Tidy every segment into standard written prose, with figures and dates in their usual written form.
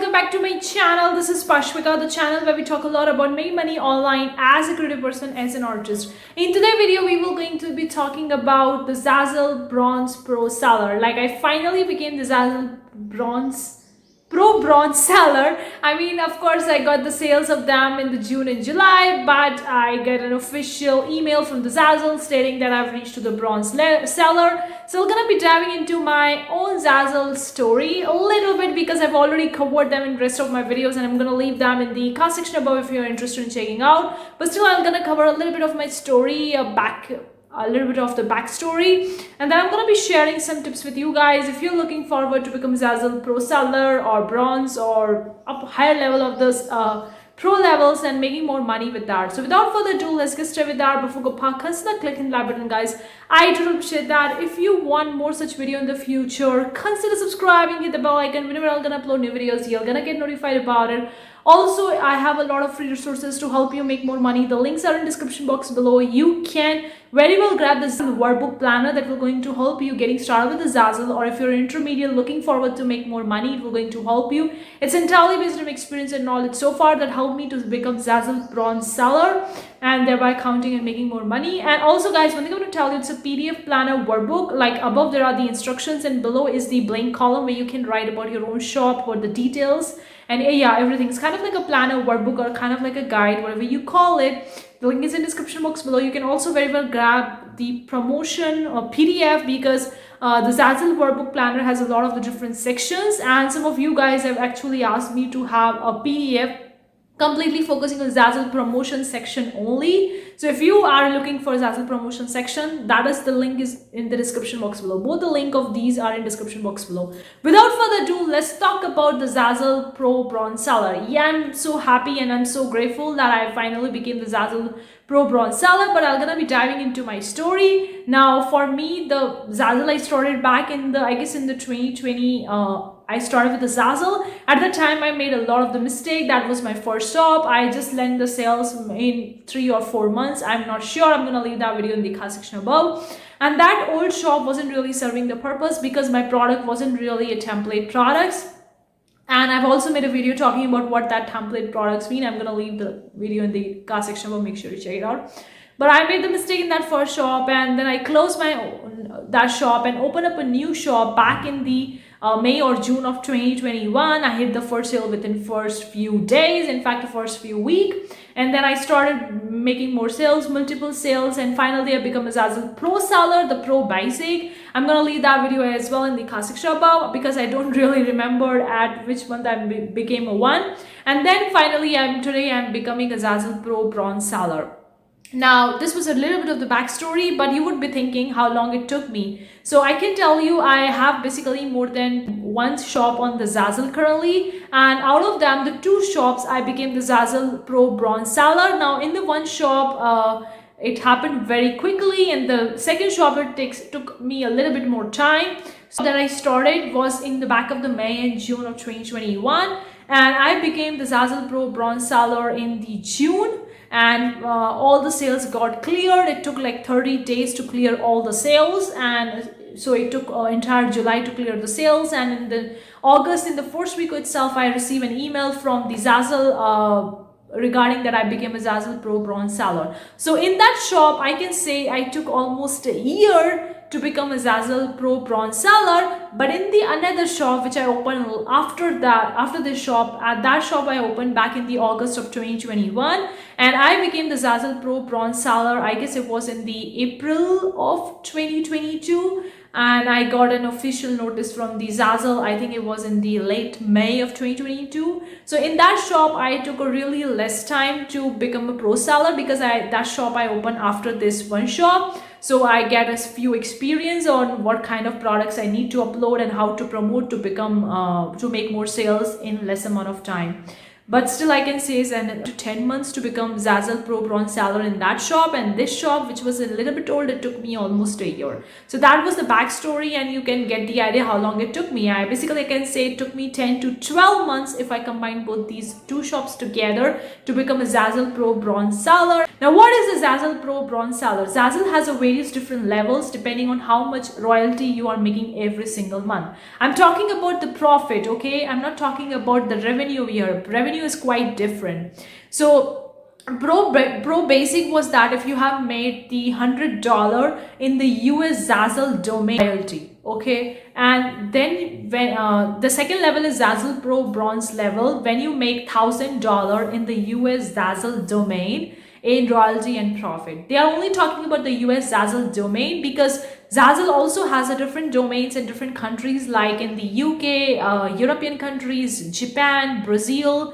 welcome back to my channel. This is Pashwika, the channel where we talk a lot about making money online as a creative person, as an artist. In today's video, we will going to be talking about the Zazzle Bronze Pro Seller. Like, I finally became the Zazzle Pro Bronze Seller. I mean, of course, I got the sales of them in the June and July, but I get an official email from the Zazzle stating that I've reached to the Bronze Seller. So we're gonna be diving into my own Zazzle story a little bit because I've already covered them in the rest of my videos, and I'm gonna leave them in the card section above if you're interested in checking out. But still, I'm gonna cover a little bit of my story, a little bit of the backstory, and then I'm going to be sharing some tips with you guys if you're looking forward to become Zazzle Pro Seller or Bronze or up higher level of this pro levels and making more money with that. So without further ado, let's get started with that. Before go park, consider clicking the like button, guys. I do appreciate that. If you want more such video in the future, consider subscribing, hit the bell icon. Whenever I'm gonna upload new videos, you're gonna get notified about it. Also, I have a lot of free resources to help you make more money. The links are in the description box below. You can very well grab this workbook planner that will going to help you getting started with the Zazzle, or if you're intermediate looking forward to make more money, it will going to help you. It's entirely based on experience and knowledge so far that helped me to become Zazzle Bronze Seller and thereby counting and making more money. And also, guys, one thing I'm going to tell you, it's a PDF planner workbook. Like, above there are the instructions and below is the blank column where you can write about your own shop or the details. And yeah, everything's kind of like a planner workbook or kind of like a guide, whatever you call it. The link is in the description box below. You can also very well grab the promotion or PDF because the Zazzle workbook planner has a lot of the different sections, and some of you guys have actually asked me to have a PDF completely focusing on Zazzle promotion section only. So if you are looking for Zazzle promotion section, that is the link is in the description box below. Both the link of these are in description box below. Without further ado, let's talk about the Zazzle Pro Bronze Seller. Yeah, I'm so happy and I'm so grateful that I finally became the Zazzle Pro Bronze Seller, but I'm gonna be diving into my story. Now, for me, the Zazzle I started back in the, I guess in the 2020, I started with the Zazzle. At the time, I made a lot of the mistake. That was my first shop. I just learned the sales in 3 or 4 months. I'm not sure. I'm gonna leave that video in the card section above. And that old shop wasn't really serving the purpose because my product wasn't really a template products. And I've also made a video talking about what that template products mean. I'm gonna leave the video in the card section above. Make sure to check it out. But I made the mistake in that first shop, and then I closed that shop and opened up a new shop back in the May or June of 2021. I hit the first sale within first few days, in fact the first few weeks, and then I started making more sales, multiple sales, and finally I become a Zazzle Pro Seller, the Pro Basic. I'm gonna leave that video as well in the card section above because I don't really remember at which month I became a one. And then finally today I'm becoming a Zazzle Pro Bronze Seller. Now, this was a little bit of the backstory, but you would be thinking how long it took me. So I can tell you I have basically more than one shop on the Zazzle currently, and out of them, the 2 shops, I became the Zazzle Pro Bronze Seller. Now, in the one shop, it happened very quickly, and the second shop, it took me a little bit more time. So that I started was in the back of the May and June of 2021, and I became the Zazzle Pro Bronze Seller in the June. And all the sales got cleared. It took like 30 days to clear all the sales, and so it took entire July to clear the sales. And in the August, in the first week itself, I received an email from the Zazzle regarding that I became a Zazzle Pro Bronze Seller. So in that shop, I can say I took almost a year to become a Zazzle Pro Bronze Seller. But in the another shop which I opened after this shop, at that shop I opened back in the August of 2021, and I became the Zazzle Pro Bronze Seller. I guess it was in the April of 2022, and I got an official notice from the Zazzle. I think it was in the late May of 2022. So in that shop, I took a really less time to become a pro seller because that shop I opened after this one shop. So I get a few experience on what kind of products I need to upload and how to promote to become to make more sales in less amount of time. but still I can say is an to 10 months to become Zazzle Pro Bronze Seller in that shop, and this shop, which was a little bit old, it took me almost a year. So that was the backstory, and you can get the idea how long it took me. I basically can say it took me 10 to 12 months if I combine both these two shops together to become a Zazzle Pro Bronze Seller. Now what is a Zazzle Pro Bronze Seller? Zazzle has a various different levels depending on how much royalty you are making every single month. I'm talking about the profit, okay? I'm not talking about the revenue here. Revenue is quite different. So Pro Basic was that if you have made the $100 in the US Zazzle domain royalty, okay, and then when the second level is Zazzle Pro Bronze level, when you make $1,000 in the US Zazzle domain in royalty and profit. They are only talking about the US Zazzle domain because Zazzle also has a different domains in different countries, like in the UK, European countries, Japan, Brazil,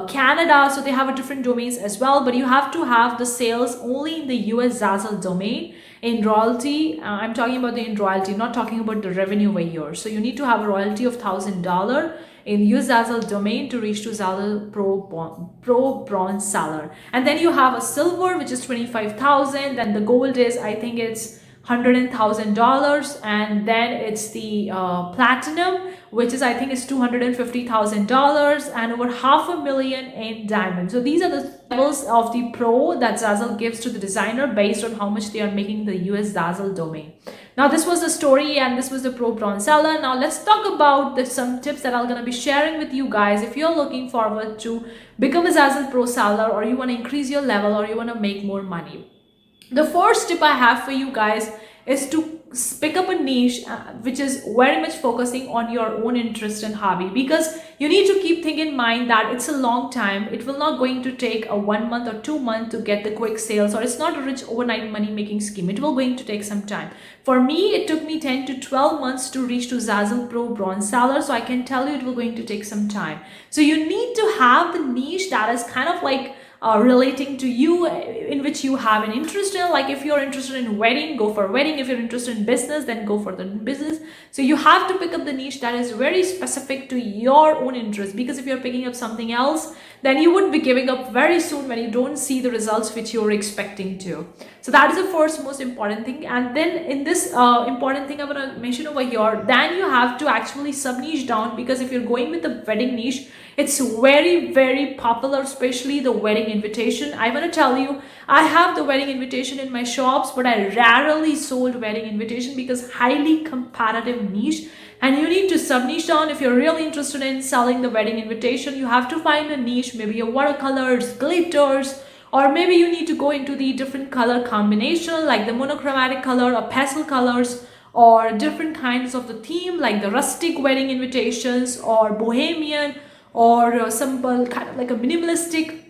Canada. So they have a different domains as well, but you have to have the sales only in the US Zazzle domain in royalty. I'm talking about the in royalty, not talking about the revenue over here. So you need to have a royalty of $1,000 in US Zazzle domain to reach to Zazzle Pro Bronze Seller. And then you have a silver, which is 25,000, and the gold is, I think it's $100,000, and then it's the platinum, which is, I think it's $250,000, and over $500,000 in diamond. So these are the levels of the pro that Zazzle gives to the designer based on how much they are making the US Zazzle domain. Now this was the story, and this was the Pro Bronze Seller. Now let's talk about some tips that I'm going to be sharing with you guys if you're looking forward to become a Zazzle Pro Seller, or you want to increase your level, or you want to make more money. The first tip I have for you guys is to pick up a niche which is very much focusing on your own interest and hobby, because you need to keep thinking in mind that it's a long time. It will not going to take a 1 month or 2 months to get the quick sales, or it's not a rich overnight money making scheme. It will going to take some time. For me, it took me 10 to 12 months to reach to Zazzle Pro Bronze Seller, so I can tell you it will going to take some time. So you need to have the niche that is kind of like relating to you, in which you have an interest in. Like if you're interested in wedding, go for wedding. If you're interested in business, then go for the business. So you have to pick up the niche that is very specific to your own interest, because if you're picking up something else, then you would be giving up very soon when you don't see the results which you're expecting to. So that is the first most important thing. And then in this important thing I want to mention over here, then you have to actually sub niche down, because if you're going with the wedding niche, it's very popular, especially the wedding invitation. I want to tell you, I have the wedding invitation in my shops, but I rarely sold wedding invitation because highly competitive niche, and you need to sub niche down. If you're really interested in selling the wedding invitation, you have to find a niche, maybe a watercolors, glitters, or maybe you need to go into the different color combination like the monochromatic color or pastel colors, or different kinds of the theme like the rustic wedding invitations or bohemian, or simple kind of like a minimalistic.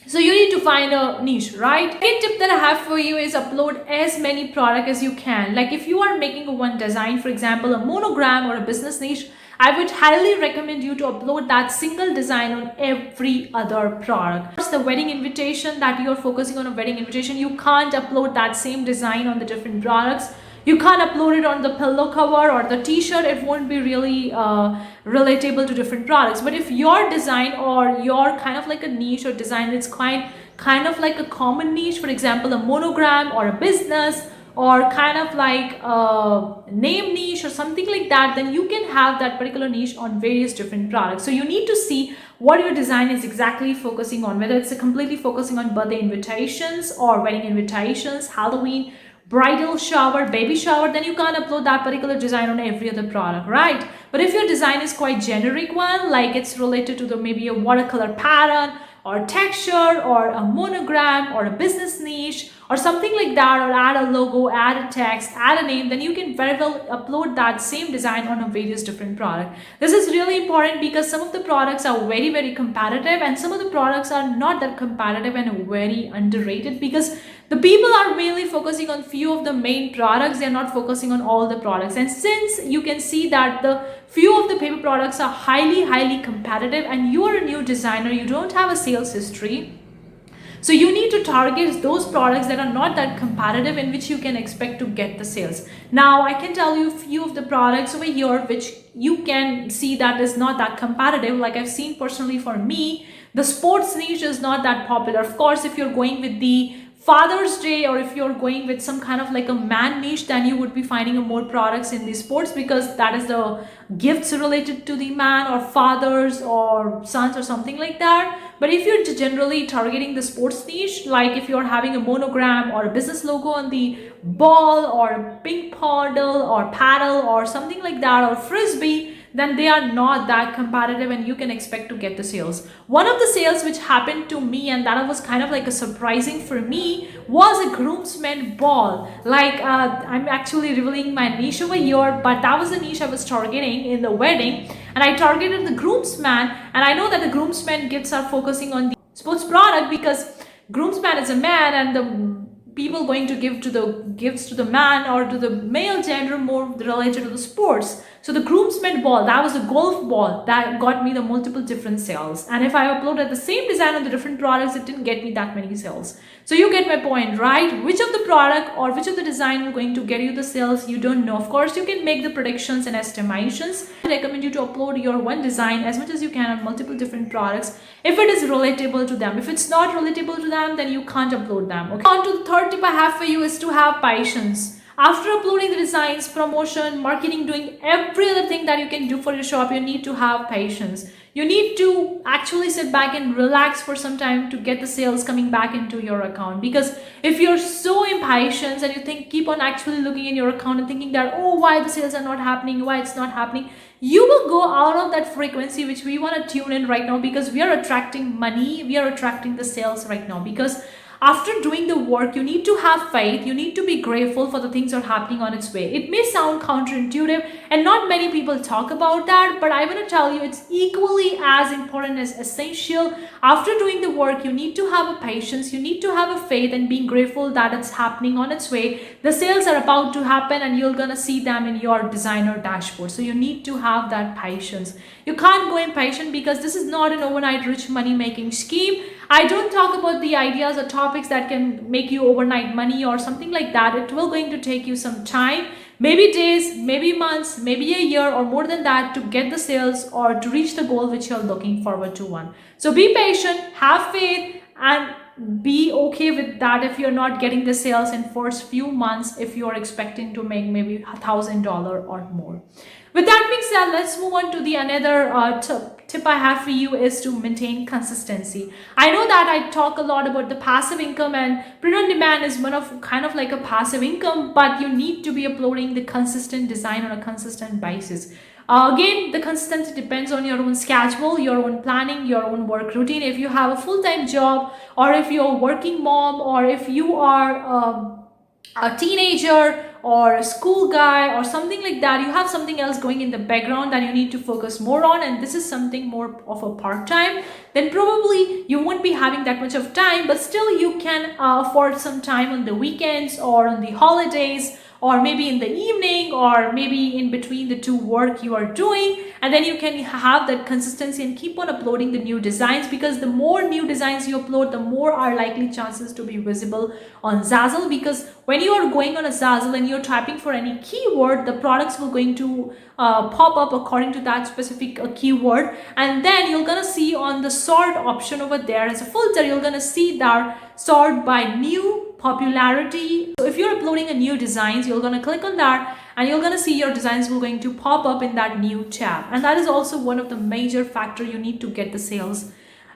So you need to find a niche, right? Second tip that I have for you is upload as many products as you can. Like if you are making one design, for example, a monogram or a business niche, I would highly recommend you to upload that single design on every other product. It's the wedding invitation that you're focusing on, a wedding invitation. You can't upload that same design on the different products. You can't upload it on the pillow cover or the t-shirt. It won't be really relatable to different products. But if your design or your kind of like a niche or design, it's kind of like a common niche, for example, a monogram or a business, or kind of like a name niche or something like that, then you can have that particular niche on various different products. So you need to see what your design is exactly focusing on, whether it's completely focusing on birthday invitations or wedding invitations, Halloween, bridal shower, baby shower, then you can't upload that particular design on every other product, right? But if your design is quite generic one, like it's related to the maybe a watercolor pattern or texture or a monogram or a business niche or something like that, or add a logo, add a text, add a name, then you can very well upload that same design on a various different product. This is really important because some of the products are very competitive, and some of the products are not that competitive and very underrated, because the people are mainly focusing on few of the main products. They're not focusing on all the products. And since you can see that the few of the paper products are highly competitive, and you are a new designer, you don't have a sales history, So you need to target those products that are not that competitive, in which you can expect to get the sales. Now I can tell you a few of the products over here which you can see that is not that competitive. Like I've seen personally, for me, the sports niche is not that popular. Of course, if you're going with the Father's Day, or if you're going with some kind of like a man niche, then you would be finding more products in the sports, because that is the gifts related to the man or fathers or sons or something like that. But if you're generally targeting the sports niche, like if you're having a monogram or a business logo on the ball, or a ping paddle or paddle or something like that, or frisbee, then they are not that competitive and you can expect to get the sales. One of the sales which happened to me, and that was kind of like a surprising for me, was a groomsman ball. Like I'm actually revealing my niche over here, but that was the niche I was targeting in the wedding, and I targeted the groomsman. And I know that the groomsman gifts are focusing on the sports product, because groomsman is a man, and the people going to give to the gifts to the man or to the male gender more related to the sports. So the groomsman ball, that was a golf ball that got me the multiple different sales. And if I uploaded the same design on the different products, it didn't get me that many sales. So you get my point, right? Which of the product or which of the design is going to get you the sales, you don't know. Of course, you can make the predictions and estimations. I recommend you to upload your one design as much as you can on multiple different products if it is relatable to them. If it's not relatable to them, then you can't upload them. Okay. On to the third tip I have for you is to have patience. After uploading the designs, promotion, marketing, doing every other thing that you can do for your shop, you need to have patience. You need to actually sit back and relax for some time to get the sales coming back into your account. Because if you're so impatient and you keep on actually looking in your account and thinking that, oh, why the sales are not happening, why it's not happening, you will go out of that frequency which we want to tune in right now, because we are attracting money, we are attracting the sales right now. Because after doing the work, you need to have faith, you need to be grateful for the things are happening on its way. It may sound counterintuitive and not many people talk about that, but I want to tell you it's equally as important as essential. After doing the work, you need to have a patience, you need to have a faith and being grateful that it's happening on its way. The sales are about to happen and you're gonna see them in your designer dashboard. So you need to have that patience. You can't go impatient, because this is not an overnight rich money making scheme. I don't talk about the ideas or topics that can make you overnight money or something like that. It will going to take you some time, maybe days, maybe months, maybe a year or more than that, to get the sales or to reach the goal which you're looking forward to one. So be patient, have faith, and be okay with that if you're not getting the sales in first few months, if you're expecting to make maybe $1,000 or more. With that being said, let's move on to the another tip I have for you is to maintain consistency. I know that I talk a lot about the passive income, and print on demand is one of kind of like a passive income, but you need to be uploading the consistent design on a consistent basis. Again, the consistency depends on your own schedule, your own planning, your own work routine. If you have a full-time job, or if you're a working mom, or if you are a teenager or a school guy or something like that, you have something else going in the background that you need to focus more on, and this is something more of a part-time, then probably you won't be having that much of time, but still you can afford some time on the weekends or on the holidays, or maybe in the evening, or maybe in between the two work you are doing, and then you can have that consistency and keep on uploading the new designs, because the more new designs you upload, the more are likely chances to be visible on Zazzle. Because when you are going on a Zazzle and you're typing for any keyword, the products will going to pop up according to that specific keyword, and then you're gonna see on the sort option over there as a filter, you're gonna see that sort by new popularity. So if you're uploading a new designs, you're going to click on that and you're going to see your designs will going to pop up in that new tab. And that is also one of the major factor you need to get the sales,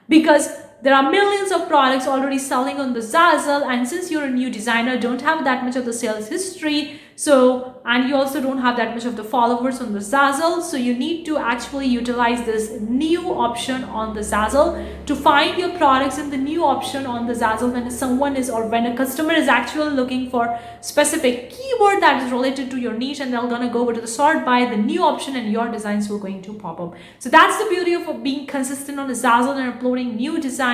because there are millions of products already selling on the Zazzle, and since you're a new designer, don't have that much of the sales history, so, and you also don't have that much of the followers on the Zazzle, so you need to actually utilize this new option on the Zazzle to find your products in the new option on the Zazzle when someone is, or when a customer is actually looking for specific keyword that is related to your niche, and they're gonna go over to the sort by the new option and your designs will going to pop up. So that's the beauty of being consistent on the Zazzle and uploading new designs.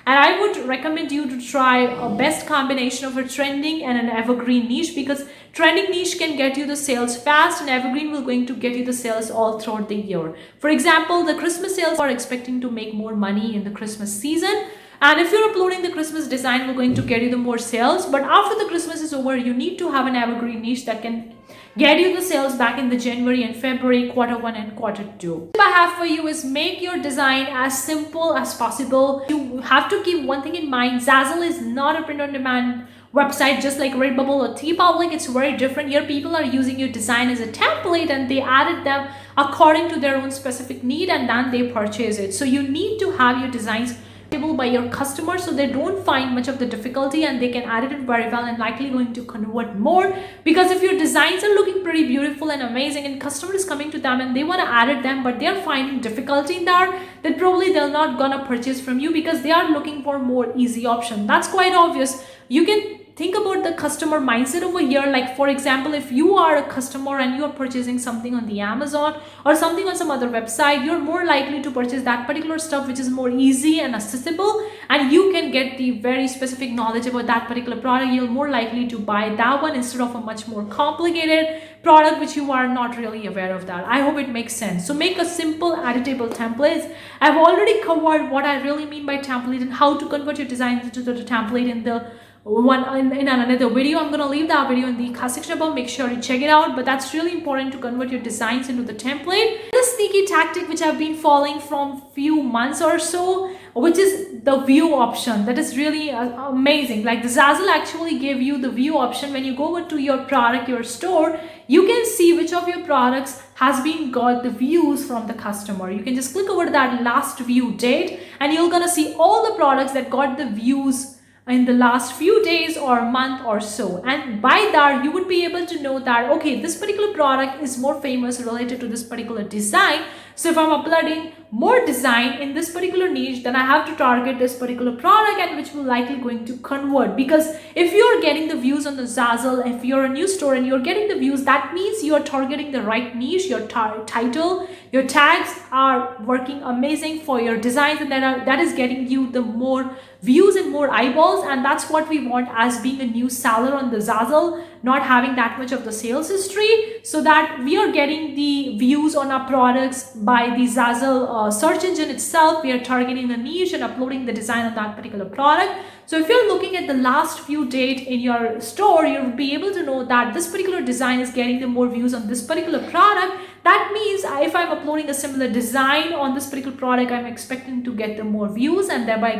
And I would recommend you to try a best combination of a trending and an evergreen niche, because trending niche can get you the sales fast and evergreen will going to get you the sales all throughout the year. For example, the Christmas sales are expecting to make more money in the Christmas season. And if you're uploading the Christmas design, we're going to get you the more sales. But after the Christmas is over, you need to have an evergreen niche that can get you the sales back in the January and February, quarter 1 and quarter 2. Tip I have for you is make your design as simple as possible. You have to keep one thing in mind. Zazzle is not a print-on-demand website just like Redbubble or Teepublic. It's very different. Here people are using your design as a template and they added them according to their own specific need, and then they purchase it. So you need to have your designs by your customers so they don't find much of the difficulty, and they can edit it very well and likely going to convert more. Because if your designs are looking pretty beautiful and amazing and customers coming to them and they want to edit them but they're finding difficulty in that, then probably they're not gonna purchase from you because they are looking for more easy option. That's quite obvious. You can think about the customer mindset over here. Like for example, if you are a customer and you are purchasing something on the Amazon or something on some other website, you're more likely to purchase that particular stuff which is more easy and accessible, and you can get the very specific knowledge about that particular product. You're more likely to buy that one instead of a much more complicated product which you are not really aware of that. I hope it makes sense. So make a simple editable templates. I've already covered what I really mean by template and how to convert your design into the template in the in another video. I'm going to leave that video in the comment section above. Make sure you check it out. But that's really important to convert your designs into the template. The sneaky tactic which I've been following from few months or so, which is the view option. That is really amazing. Like the Zazzle actually gave you the view option. When you go over to your product, your store, you can see which of your products has been got the views from the customer. You can just click over that last view date and you're gonna see all the products that got the views in the last few days or month or so. And by that, you would be able to know that, okay, this particular product is more famous related to this particular design. So if I'm uploading more design in this particular niche, then I have to target this particular product and which will likely going to convert. Because if you're getting the views on the Zazzle, if you're a new store and you're getting the views, that means you're targeting the right niche. Your title, your tags are working amazing for your designs, and that is getting you the more views and more eyeballs. And that's what we want as being a new seller on the Zazzle, not having that much of the sales history, so that we are getting the views on our products by the Zazzle search engine itself. We are targeting the niche and uploading the design of that particular product. So if you're looking at the last few dates in your store, you'll be able to know that this particular design is getting the more views on this particular product. That means if I'm uploading a similar design on this particular product, I'm expecting to get the more views and thereby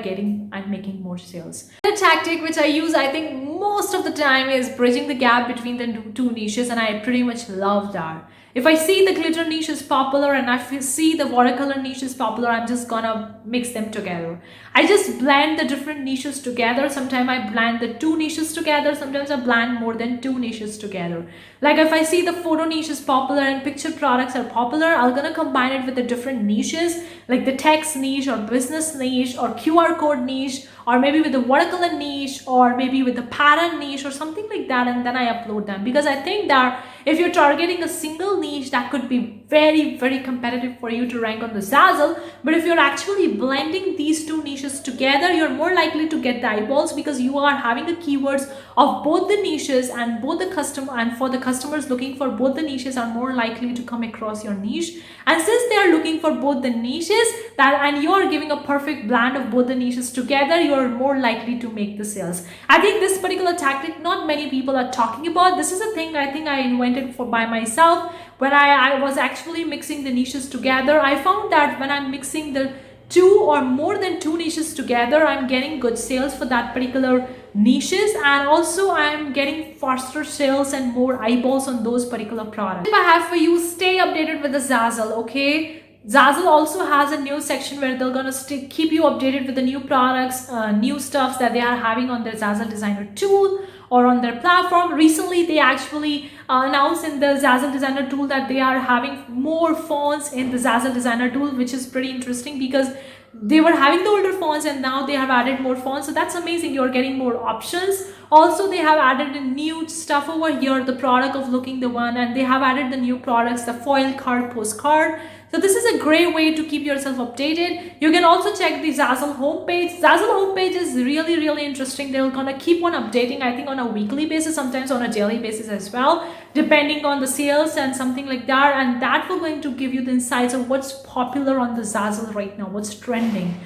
I'm making more sales. The tactic which I use, I think most of the time, is bridging the gap between the two niches, and I pretty much love that. If I see the glitter niche is popular and I see the watercolor niche is popular, I'm just gonna mix them together. I just blend the different niches together. Sometimes I blend the two niches together. Sometimes I blend more than two niches together. Like if I see the photo niche is popular and picture products are popular, I'm gonna combine it with the different niches, like the text niche or business niche or QR code niche, or maybe with the watercolor niche, or maybe with the pattern niche or something like that, and then I upload them. Because I think that if you're targeting a single niche, that could be very, very competitive for you to rank on the Zazzle. But if you're actually blending these two niches together, you're more likely to get the eyeballs, because you are having the keywords of both the niches, and both the customer and for the customers looking for both the niches are more likely to come across your niche. And since they are looking for both the niches, and you're giving a perfect blend of both the niches together, you're more likely to make the sales. I think this particular tactic not many people are talking about. This is a thing I think I invented by myself. When I was actually mixing the niches together, I found that when I'm mixing the two or more than two niches together, I'm getting good sales for that particular niches, and also I'm getting faster sales and more eyeballs on those particular products. If I have for you, stay updated with the Zazzle, okay? Zazzle also has a new section where they're gonna keep you updated with the new products, new stuffs that they are having on their Zazzle Designer tool or on their platform. Recently, they actually announced in the Zazzle Designer tool that they are having more fonts in the Zazzle Designer tool, which is pretty interesting because they were having the older fonts and now they have added more fonts. So that's amazing. You're getting more options. Also, they have added a new stuff over here, the product of looking the one, and they have added the new products, the foil card, postcard. So this is a great way to keep yourself updated. You can also check the Zazzle homepage. Zazzle homepage is really, really interesting. They're gonna keep on updating, I think on a weekly basis, sometimes on a daily basis as well, depending on the sales and something like that. And that will going to give you the insights of what's popular on the Zazzle right now, what's trending.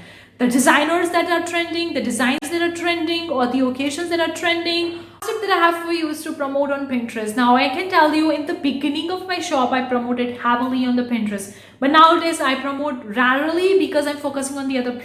the designers that are trending, the designs that are trending, or the occasions that are trending. Tip that I have for you is to promote on Pinterest. Now I can tell you, in the beginning of my shop I promoted heavily on the Pinterest, but nowadays I promote rarely because I'm focusing on the other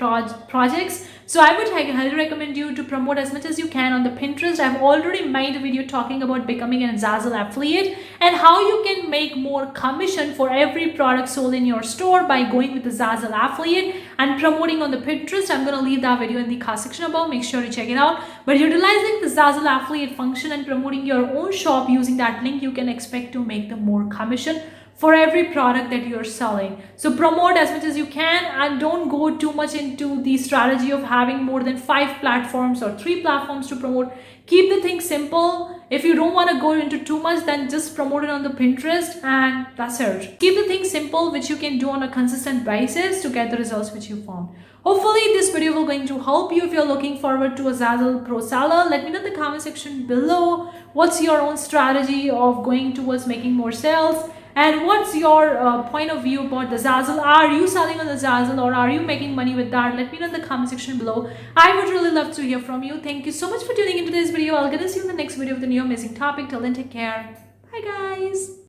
projects. So I would highly recommend you to promote as much as you can on the Pinterest. I've already made a video talking about becoming a Zazzle affiliate and how you can make more commission for every product sold in your store by going with the Zazzle affiliate and promoting on the Pinterest. I'm going to leave that video in the card section above. Make sure to check it out. But utilizing the Zazzle affiliate function and promoting your own shop using that link, you can expect to make the more commission for every product that you're selling. So promote as much as you can and don't go too much into the strategy of having more than 5 platforms or 3 platforms to promote. Keep the thing simple. If you don't want to go into too much, then just promote it on the Pinterest and that's it. Keep the thing simple, which you can do on a consistent basis to get the results which you found. Hopefully this video will going to help you. If you're looking forward to a Zazzle Pro seller, let me know in the comment section below what's your own strategy of going towards making more sales. And what's your point of view about the Zazzle? Are you selling on the Zazzle or are you making money with that? Let me know in the comment section below. I would really love to hear from you. Thank you so much for tuning into this video. I'll get to see you in the next video with a new amazing topic. Till then, take care. Bye guys.